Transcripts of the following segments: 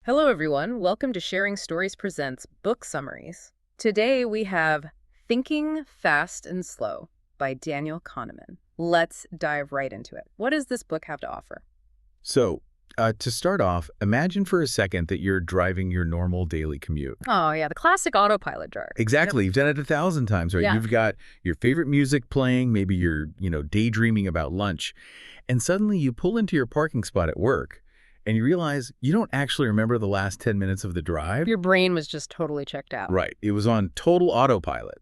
Hello, everyone. Welcome to Sharing Stories Presents Book Summaries. Today we have Thinking Fast and Slow by Daniel Kahneman. Let's dive right into it. What does this book have to offer? So, to start off, imagine for a second that you're driving your normal daily commute. Oh, yeah, the classic autopilot drive. Exactly. You've done it 1,000 times, right? Yeah. You've got your favorite music playing, maybe you're, daydreaming about lunch, and suddenly you pull into your parking spot at work, and you realize you don't actually remember the last 10 minutes of the drive. Your brain was just totally checked out. Right. It was on total autopilot.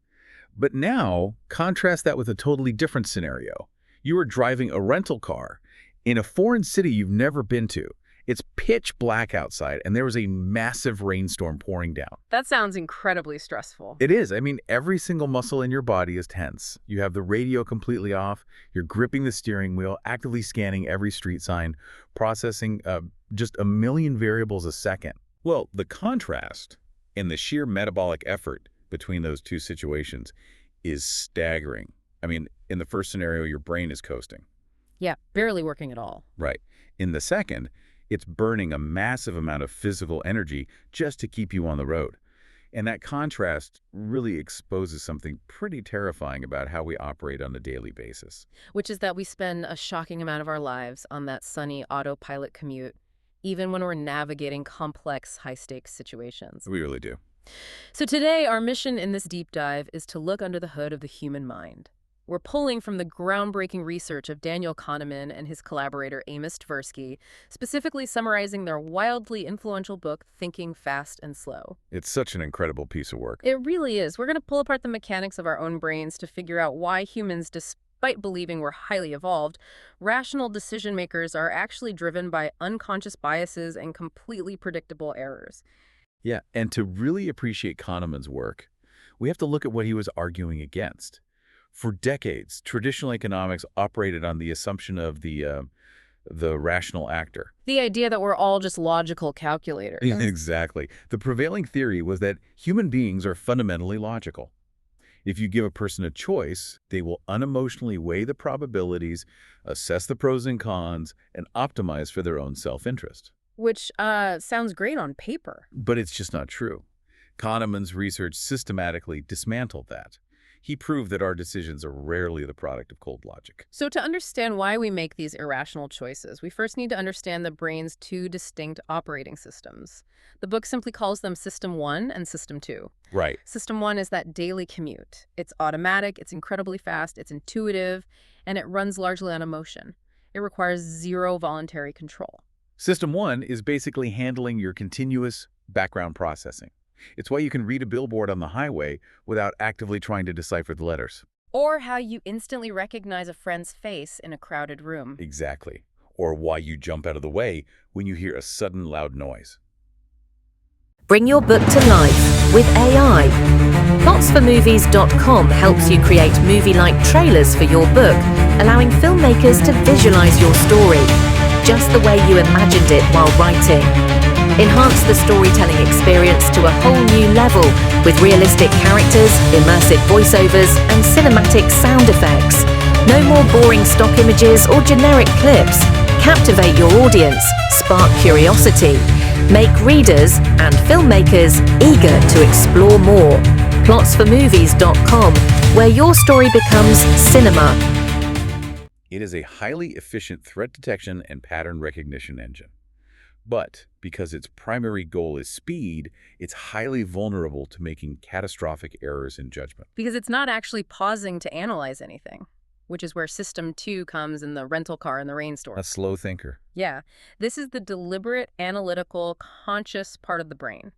But now, contrast that with a totally different scenario. You are driving a rental car in a foreign city you've never been to. It's pitch black outside, and there was a massive rainstorm pouring down. That sounds incredibly stressful. It is. I mean, every single muscle in your body is tense. You have the radio completely off. You're gripping the steering wheel, actively scanning every street sign, processing just a million variables a second. Well, the contrast and the sheer metabolic effort between those two situations is staggering. I mean, in the first scenario, your brain is coasting. Yeah, barely working at all. Right. In the second, it's burning a massive amount of physical energy just to keep you on the road. And that contrast really exposes something pretty terrifying about how we operate on a daily basis. Which is that we spend a shocking amount of our lives on that sunny autopilot commute, even when we're navigating complex, high-stakes situations. We really do. So today, our mission in this deep dive is to look under the hood of the human mind. We're pulling from the groundbreaking research of Daniel Kahneman and his collaborator Amos Tversky, specifically summarizing their wildly influential book, Thinking Fast and Slow. It's such an incredible piece of work. It really is. We're going to pull apart the mechanics of our own brains to figure out why humans, despite believing we're highly evolved, rational decision makers are actually driven by unconscious biases and completely predictable errors. Yeah, and to really appreciate Kahneman's work, we have to look at what he was arguing against. For decades, traditional economics operated on the assumption of the rational actor. The idea that we're all just logical calculators. Exactly. The prevailing theory was that human beings are fundamentally logical. If you give a person a choice, they will unemotionally weigh the probabilities, assess the pros and cons, and optimize for their own self-interest. Which sounds great on paper. But it's just not true. Kahneman's research systematically dismantled that. He proved that our decisions are rarely the product of cold logic. So to understand why we make these irrational choices, we first need to understand the brain's two distinct operating systems. The book simply calls them System 1 and System 2. Right. System 1 is that daily commute. It's automatic, it's incredibly fast, it's intuitive, and it runs largely on emotion. It requires zero voluntary control. System 1 is basically handling your continuous background processing. It's why you can read a billboard on the highway without actively trying to decipher the letters. Or how you instantly recognize a friend's face in a crowded room. Exactly. Or why you jump out of the way when you hear a sudden loud noise. Bring your book to life with AI. Plotsformovies.com helps you create movie-like trailers for your book, allowing filmmakers to visualize your story just the way you imagined it while writing. Enhance the storytelling experience to a whole new level with realistic characters, immersive voiceovers, and cinematic sound effects. No more boring stock images or generic clips. Captivate your audience, spark curiosity, make readers and filmmakers eager to explore more. Plotsformovies.com, where your story becomes cinema. It is a highly efficient threat detection and pattern recognition engine. But because its primary goal is speed, it's highly vulnerable to making catastrophic errors in judgment. Because it's not actually pausing to analyze anything, which is where System 2 comes in the rental car in the rainstorm. A slow thinker. Yeah, this is the deliberate, analytical, conscious part of the brain.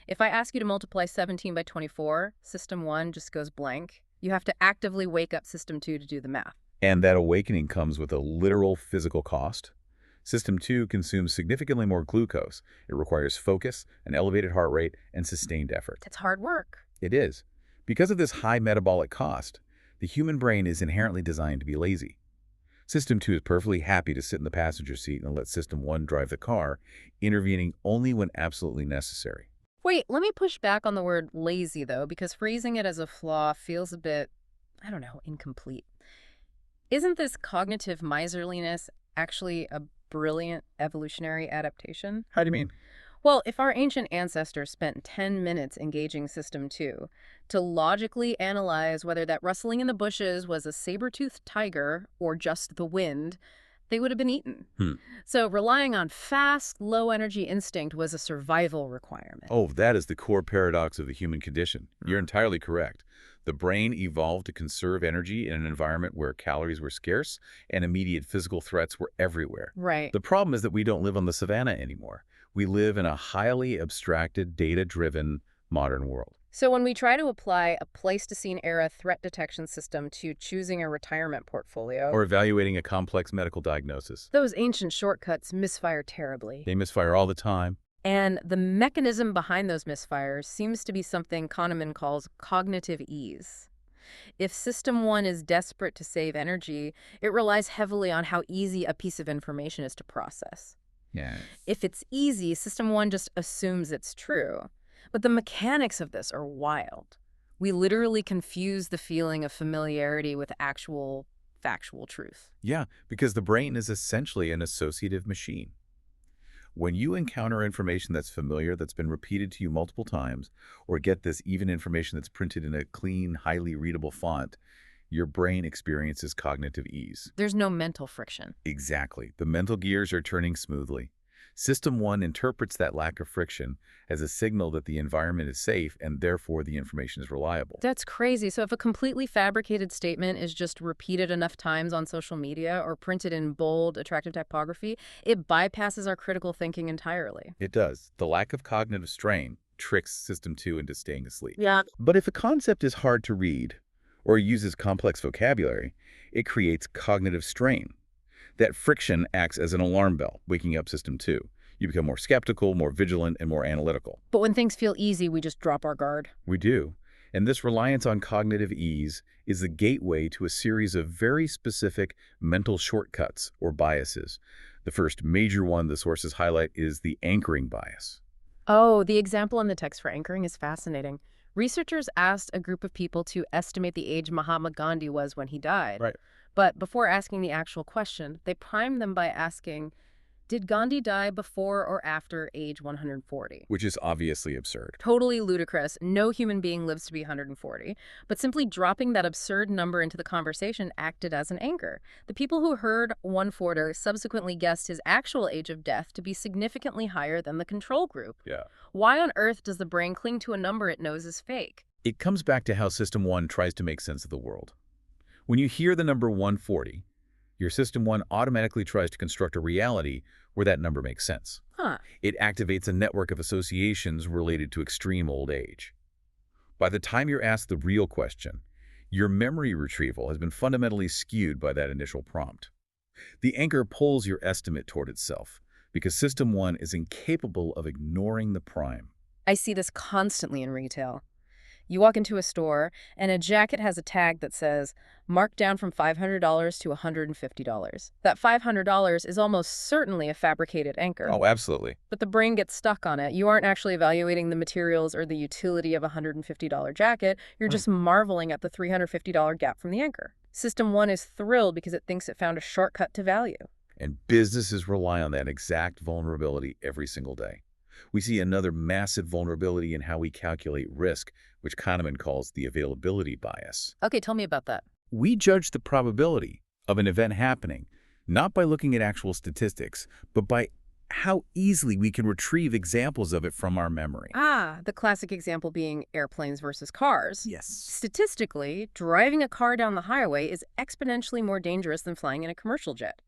If I ask you to multiply 17 by 24, System 1 just goes blank. You have to actively wake up System 2 to do the math. And that awakening comes with a literal physical cost. System 2 consumes significantly more glucose. It requires focus, an elevated heart rate, and sustained effort. It's hard work. It is. Because of this high metabolic cost, the human brain is inherently designed to be lazy. System 2 is perfectly happy to sit in the passenger seat and let System 1 drive the car, intervening only when absolutely necessary. Wait, let me push back on the word lazy, though, because phrasing it as a flaw feels a bit, incomplete. Isn't this cognitive miserliness actually a brilliant evolutionary adaptation? How do you mean? Well, if our ancient ancestors spent 10 minutes engaging System 2 to logically analyze whether that rustling in the bushes was a saber-toothed tiger or just the wind, they would have been eaten. Hmm. So relying on fast, low-energy instinct was a survival requirement. Oh, that is the core paradox of the human condition. You're entirely correct. The brain evolved to conserve energy in an environment where calories were scarce and immediate physical threats were everywhere. Right. The problem is that we don't live on the savannah anymore. We live in a highly abstracted, data-driven modern world. So when we try to apply a Pleistocene-era threat detection system to choosing a retirement portfolio, Or evaluating a complex medical diagnosis. those ancient shortcuts misfire terribly. They misfire all the time. And the mechanism behind those misfires seems to be something Kahneman calls cognitive ease. If System 1 is desperate to save energy, it relies heavily on how easy a piece of information is to process. Yeah. If it's easy, System 1 just assumes it's true. But the mechanics of this are wild. We literally confuse the feeling of familiarity with actual, factual truth. Yeah, because the brain is essentially an associative machine. When you encounter information that's familiar, that's been repeated to you multiple times, or get this even information that's printed in a clean, highly readable font, your brain experiences cognitive ease. There's no mental friction. Exactly. The mental gears are turning smoothly. System 1 interprets that lack of friction as a signal that the environment is safe and therefore the information is reliable. That's crazy. So if a completely fabricated statement is just repeated enough times on social media or printed in bold, attractive typography, it bypasses our critical thinking entirely. It does. The lack of cognitive strain tricks System 2 into staying asleep. Yeah. But if a concept is hard to read or uses complex vocabulary, it creates cognitive strain. That friction acts as an alarm bell, waking up System 2. You become more skeptical, more vigilant, and more analytical. But when things feel easy, we just drop our guard. We do. And this reliance on cognitive ease is the gateway to a series of very specific mental shortcuts or biases. The first major one the sources highlight is the anchoring bias. Oh, the example in the text for anchoring is fascinating. Researchers asked a group of people to estimate the age Mahatma Gandhi was when he died. Right. But before asking the actual question, they primed them by asking, did Gandhi die before or after age 140? Which is obviously absurd. Totally ludicrous. No human being lives to be 140. But simply dropping that absurd number into the conversation acted as an anchor. The people who heard 140 subsequently guessed his actual age of death to be significantly higher than the control group. Yeah. Why on earth does the brain cling to a number it knows is fake? It comes back to how System 1 tries to make sense of the world. When you hear the number 140, your System 1 automatically tries to construct a reality where that number makes sense. Huh. It activates a network of associations related to extreme old age. By the time you're asked the real question, your memory retrieval has been fundamentally skewed by that initial prompt. The anchor pulls your estimate toward itself because System 1 is incapable of ignoring the prime. I see this constantly in retail. You walk into a store, and a jacket has a tag that says, marked down from $500 to $150. That $500 is almost certainly a fabricated anchor. Oh, absolutely. But the brain gets stuck on it. You aren't actually evaluating the materials or the utility of a $150 jacket. You're just marveling at the $350 gap from the anchor. System 1 is thrilled because it thinks it found a shortcut to value. And businesses rely on that exact vulnerability every single day. We see another massive vulnerability in how we calculate risk, which Kahneman calls the availability bias. Okay, tell me about that. We judge the probability of an event happening, not by looking at actual statistics, but by how easily we can retrieve examples of it from our memory. Ah, the classic example being airplanes versus cars. Yes. Statistically, driving a car down the highway is exponentially more dangerous than flying in a commercial jet.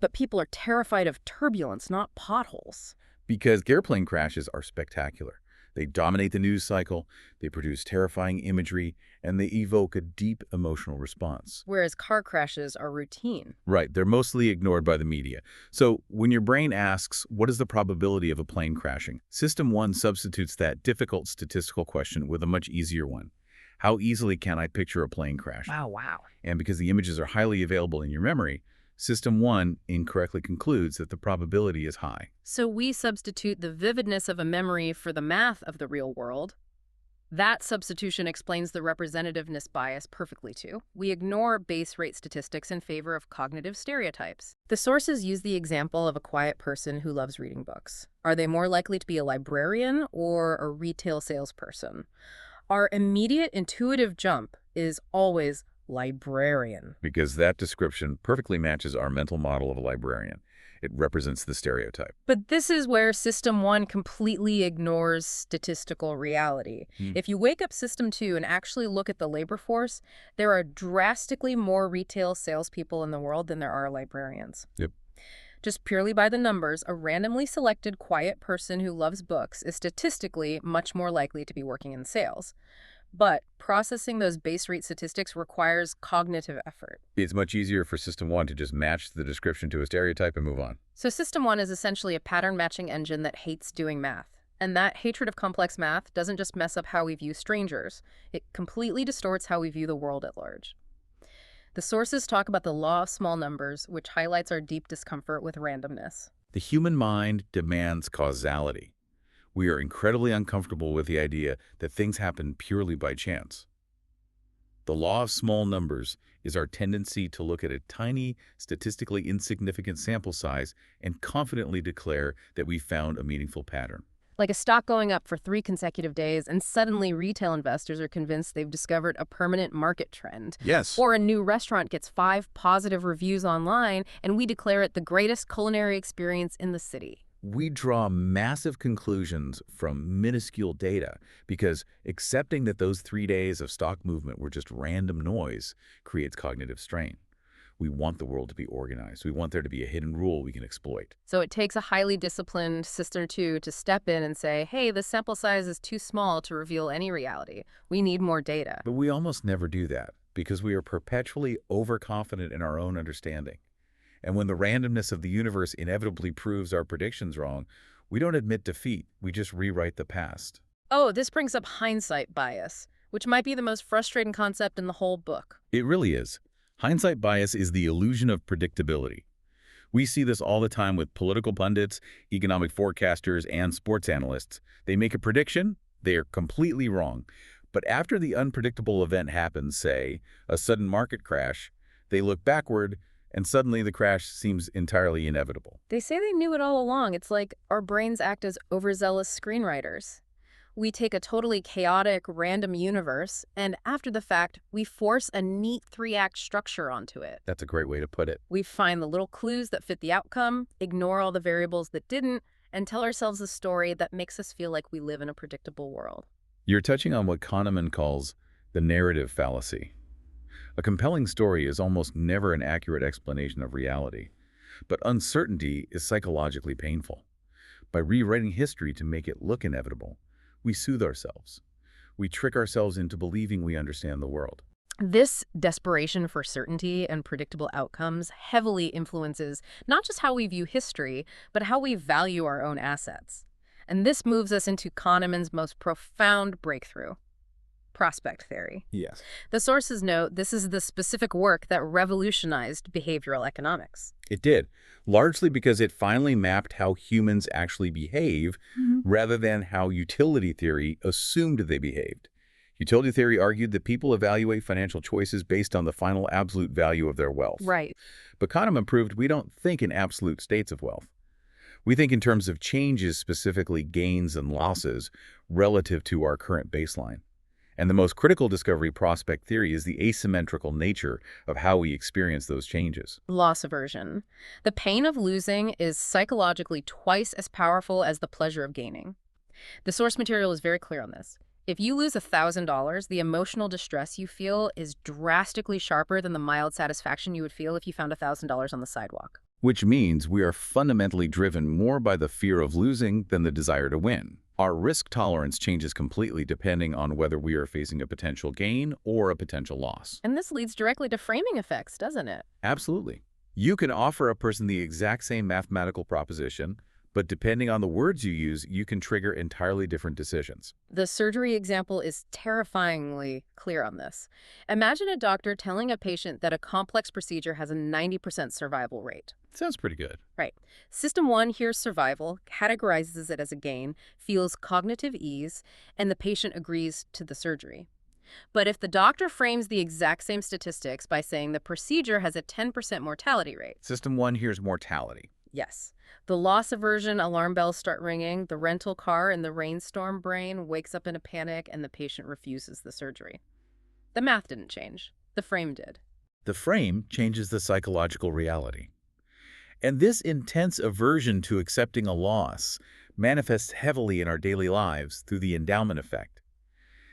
But people are terrified of turbulence, not potholes. Because airplane crashes are spectacular. They dominate the news cycle, they produce terrifying imagery, and they evoke a deep emotional response. Whereas car crashes are routine. Right, they're mostly ignored by the media. So when your brain asks, what is the probability of a plane crashing? System 1 substitutes that difficult statistical question with a much easier one. How easily can I picture a plane crash? Wow. And because the images are highly available in your memory, System 1 incorrectly concludes that the probability is high. So we substitute the vividness of a memory for the math of the real world. That substitution explains the representativeness bias perfectly, too. We ignore base rate statistics in favor of cognitive stereotypes. The sources use the example of a quiet person who loves reading books. Are they more likely to be a librarian or a retail salesperson? Our immediate intuitive jump is always librarian. Because that description perfectly matches our mental model of a librarian. It represents the stereotype. But this is where System 1 completely ignores statistical reality. If you wake up System 2 and actually look at the labor force, there are drastically more retail salespeople in the world than there are librarians. Yep. Just purely by the numbers, a randomly selected quiet person who loves books is statistically much more likely to be working in sales. But processing those base rate statistics requires cognitive effort. It's much easier for System 1 to just match the description to a stereotype and move on. So System 1 is essentially a pattern matching engine that hates doing math. And that hatred of complex math doesn't just mess up how we view strangers. It completely distorts how we view the world at large. The sources talk about the law of small numbers, which highlights our deep discomfort with randomness. The human mind demands causality. We are incredibly uncomfortable with the idea that things happen purely by chance. The law of small numbers is our tendency to look at a tiny, statistically insignificant sample size and confidently declare that we found a meaningful pattern. Like a stock going up for 3 consecutive days, and suddenly retail investors are convinced they've discovered a permanent market trend. Yes. Or a new restaurant gets 5 positive reviews online, and we declare it the greatest culinary experience in the city. We draw massive conclusions from minuscule data because accepting that those 3 days of stock movement were just random noise creates cognitive strain. We want the world to be organized. We want there to be a hidden rule we can exploit. So it takes a highly disciplined System 2 to step in and say, hey, the sample size is too small to reveal any reality. We need more data. But we almost never do that because we are perpetually overconfident in our own understanding. And when the randomness of the universe inevitably proves our predictions wrong, we don't admit defeat. We just rewrite the past. Oh, this brings up hindsight bias, which might be the most frustrating concept in the whole book. It really is. Hindsight bias is the illusion of predictability. We see this all the time with political pundits, economic forecasters, and sports analysts. They make a prediction, they are completely wrong. But after the unpredictable event happens, say, a sudden market crash, they look backward, and suddenly the crash seems entirely inevitable. They say they knew it all along. It's like our brains act as overzealous screenwriters. We take a totally chaotic, random universe, and after the fact, we force a neat 3-act structure onto it. That's a great way to put it. We find the little clues that fit the outcome, ignore all the variables that didn't, and tell ourselves a story that makes us feel like we live in a predictable world. You're touching on what Kahneman calls the narrative fallacy. A compelling story is almost never an accurate explanation of reality, but uncertainty is psychologically painful. By rewriting history to make it look inevitable, we soothe ourselves. We trick ourselves into believing we understand the world. This desperation for certainty and predictable outcomes heavily influences not just how we view history, but how we value our own assets. And this moves us into Kahneman's most profound breakthrough: prospect theory. Yes. The sources note this is the specific work that revolutionized behavioral economics. It did, largely because it finally mapped how humans actually behave rather than how utility theory assumed they behaved. Utility theory argued that people evaluate financial choices based on the final absolute value of their wealth. Right. But Kahneman proved we don't think in absolute states of wealth. We think in terms of changes, specifically gains and losses, relative to our current baseline. And the most critical discovery prospect theory is the asymmetrical nature of how we experience those changes. Loss aversion. The pain of losing is psychologically twice as powerful as the pleasure of gaining. The source material is very clear on this. If you lose $1,000, the emotional distress you feel is drastically sharper than the mild satisfaction you would feel if you found $1,000 on the sidewalk. Which means we are fundamentally driven more by the fear of losing than the desire to win. Our risk tolerance changes completely depending on whether we are facing a potential gain or a potential loss. And this leads directly to framing effects, doesn't it? Absolutely. You can offer a person the exact same mathematical proposition, but depending on the words you use, you can trigger entirely different decisions. The surgery example is terrifyingly clear on this. Imagine a doctor telling a patient that a complex procedure has a 90% survival rate. Sounds pretty good. Right. System 1 hears survival, categorizes it as a gain, feels cognitive ease, and the patient agrees to the surgery. But if the doctor frames the exact same statistics by saying the procedure has a 10% mortality rate, System 1 here's mortality. yes, the loss aversion alarm bells start ringing, the rental car in the rainstorm brain wakes up in a panic, and the patient refuses the surgery. The math didn't change. The frame did. The frame changes the psychological reality. And this intense aversion to accepting a loss manifests heavily in our daily lives through the endowment effect.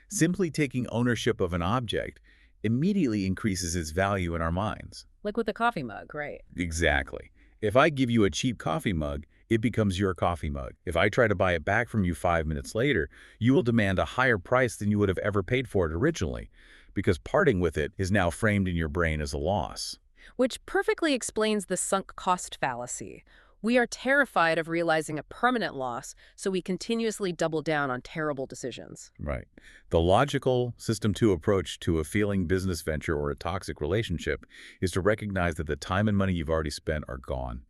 Simply taking ownership of an object immediately increases its value in our minds. Like with the coffee mug, right? Exactly. If I give you a cheap coffee mug, it becomes your coffee mug. If I try to buy it back from you 5 minutes later, you will demand a higher price than you would have ever paid for it originally, because parting with it is now framed in your brain as a loss. Which perfectly explains the sunk cost fallacy. We are terrified of realizing a permanent loss, so we continuously double down on terrible decisions. Right. The logical System 2 approach to a failing business venture or a toxic relationship is to recognize that the time and money you've already spent are gone.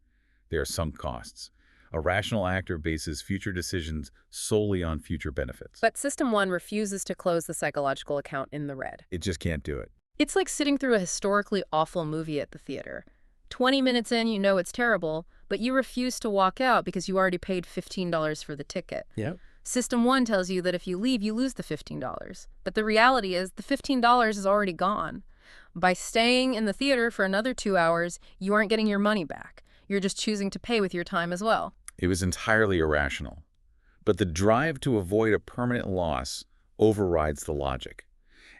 They are sunk costs. A rational actor bases future decisions solely on future benefits. But System 1 refuses to close the psychological account in the red. It just can't do it. It's like sitting through a historically awful movie at the theater. 20 minutes in, you know it's terrible, but you refuse to walk out because you already paid $15 for the ticket. Yep. System 1 tells you that if you leave, you lose the $15. But the reality is the $15 is already gone. By staying in the theater for another 2 hours, you aren't getting your money back. You're just choosing to pay with your time as well. It was entirely irrational. But the drive to avoid a permanent loss overrides the logic.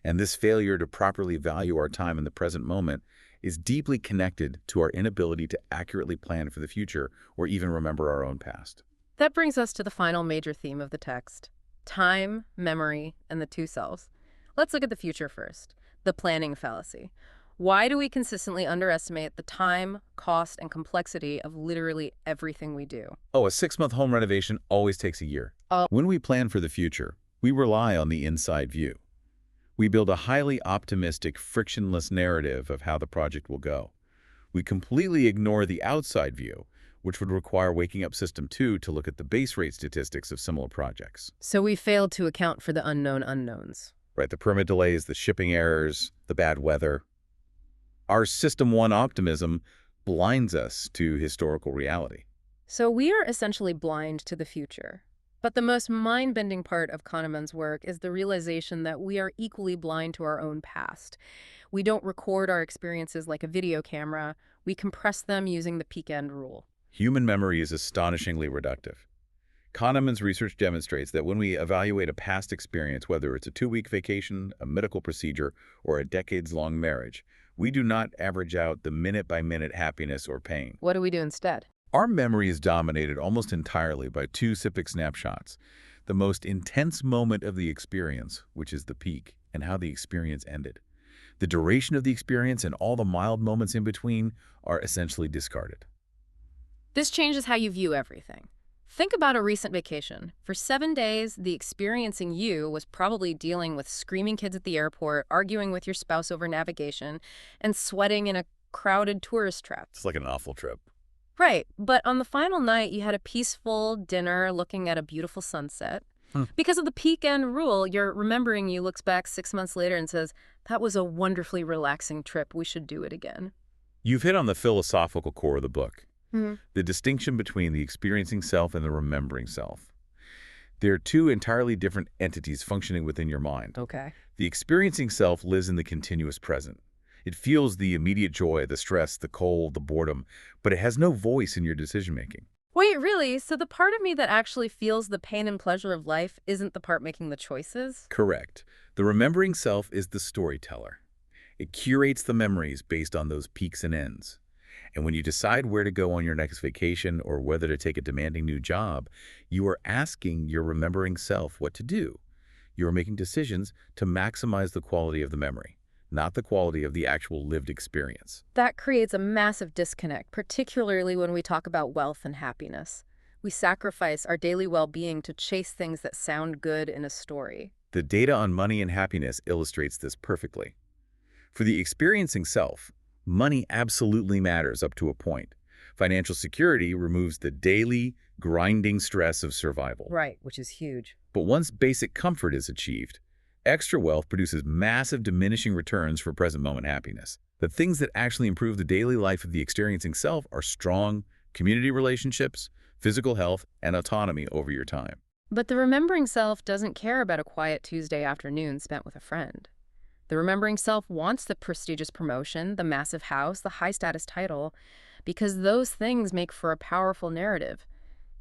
And this failure to properly value our time in the present moment is deeply connected to our inability to accurately plan for the future or even remember our own past. That brings us to the final major theme of the text: time, memory, and the two selves. Let's look at the future first, the planning fallacy. Why do we consistently underestimate the time, cost, and complexity of literally everything we do? Oh, a 6-month home renovation always takes a year. When we plan for the future, we rely on the inside view. We build a highly optimistic, frictionless narrative of how the project will go. We completely ignore the outside view, which would require waking up System 2 to look at the base rate statistics of similar projects. So we failed to account for the unknown unknowns. Right, the permit delays, the shipping errors, the bad weather. Our System 1 optimism blinds us to historical reality. So we are essentially blind to the future. But the most mind-bending part of Kahneman's work is the realization that we are equally blind to our own past. We don't record our experiences like a video camera. We compress them using the peak-end rule. Human memory is astonishingly reductive. Kahneman's research demonstrates that when we evaluate a past experience, whether it's a 2-week vacation, a medical procedure, or a decades-long marriage, we do not average out the minute-by-minute happiness or pain. What do we do instead? Our memory is dominated almost entirely by 2 specific snapshots: the most intense moment of the experience, which is the peak, and how the experience ended. The duration of the experience and all the mild moments in between are essentially discarded. This changes how you view everything. Think about a recent vacation. For 7 days, the experiencing you was probably dealing with screaming kids at the airport, arguing with your spouse over navigation, and sweating in a crowded tourist trap. It's like an awful trip. Right, but on the final night, you had a peaceful dinner looking at a beautiful sunset. Because of the peak end rule, your remembering you looks back 6 months later and says, that was a wonderfully relaxing trip. We should do it again. You've hit on the philosophical core of the book. The distinction between the experiencing self and the remembering self. There are 2 entirely different entities functioning within your mind. Okay. The experiencing self lives in the continuous present. It feels the immediate joy, the stress, the cold, the boredom, but it has no voice in your decision-making. Wait, really? So the part of me that actually feels the pain and pleasure of life isn't the part making the choices? Correct. The remembering self is the storyteller. It curates the memories based on those peaks and ends. And when you decide where to go on your next vacation or whether to take a demanding new job, you are asking your remembering self what to do. You are making decisions to maximize the quality of the memory, not the quality of the actual lived experience. That creates a massive disconnect, particularly when we talk about wealth and happiness. We sacrifice our daily well-being to chase things that sound good in a story. The data on money and happiness illustrates this perfectly. For the experiencing self, money absolutely matters up to a point. Financial security removes the daily, grinding stress of survival. Right, which is huge. But once basic comfort is achieved, extra wealth produces massive diminishing returns for present moment happiness. The things that actually improve the daily life of the experiencing self are strong community relationships, physical health, and autonomy over your time. But the remembering self doesn't care about a quiet Tuesday afternoon spent with a friend. The remembering self wants the prestigious promotion, the massive house, the high-status title, because those things make for a powerful narrative,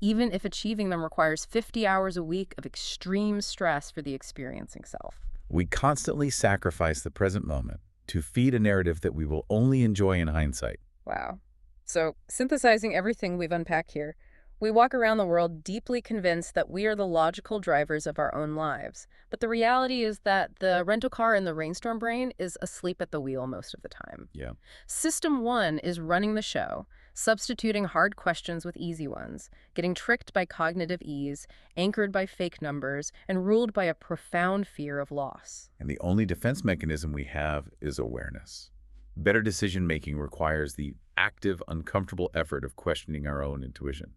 even if achieving them requires 50 hours a week of extreme stress for the experiencing self. We constantly sacrifice the present moment to feed a narrative that we will only enjoy in hindsight. Wow. So, synthesizing everything we've unpacked here, we walk around the world deeply convinced that we are the logical drivers of our own lives. But the reality is that the rental car in the rainstorm brain is asleep at the wheel most of the time. Yeah. System 1 is running the show, substituting hard questions with easy ones, getting tricked by cognitive ease, anchored by fake numbers, and ruled by a profound fear of loss. And the only defense mechanism we have is awareness. Better decision-making requires the active, uncomfortable effort of questioning our own intuition.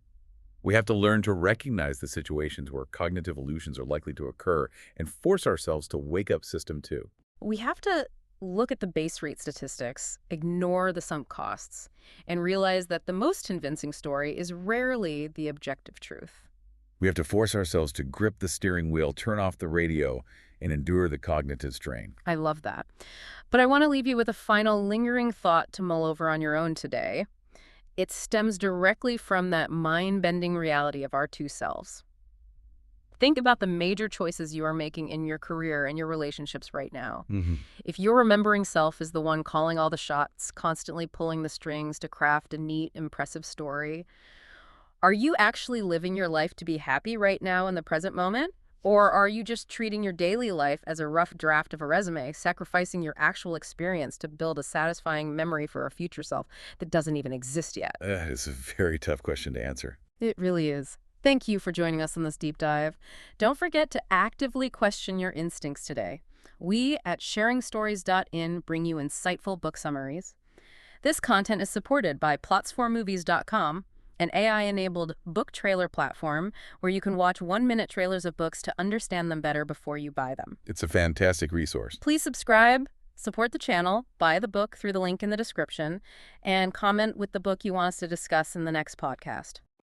We have to learn to recognize the situations where cognitive illusions are likely to occur and force ourselves to wake up System 2. We have to look at the base rate statistics, ignore the sunk costs, and realize that the most convincing story is rarely the objective truth. We have to force ourselves to grip the steering wheel, turn off the radio, and endure the cognitive strain. I love that. But I want to leave you with a final lingering thought to mull over on your own today. It stems directly from that mind-bending reality of our two selves. Think about the major choices you are making in your career and your relationships right now. If your remembering self is the one calling all the shots, constantly pulling the strings to craft a neat, impressive story, are you actually living your life to be happy right now in the present moment? Or are you just treating your daily life as a rough draft of a resume, sacrificing your actual experience to build a satisfying memory for a future self that doesn't even exist yet? It's a very tough question to answer. It really is. Thank you for joining us on this deep dive. Don't forget to actively question your instincts today. We at sharingsstories.in bring you insightful book summaries. This content is supported by plots4movies.com, an AI-enabled book trailer platform where you can watch 1-minute trailers of books to understand them better before you buy them. It's a fantastic resource. Please subscribe, support the channel, buy the book through the link in the description, and comment with the book you want us to discuss in the next podcast.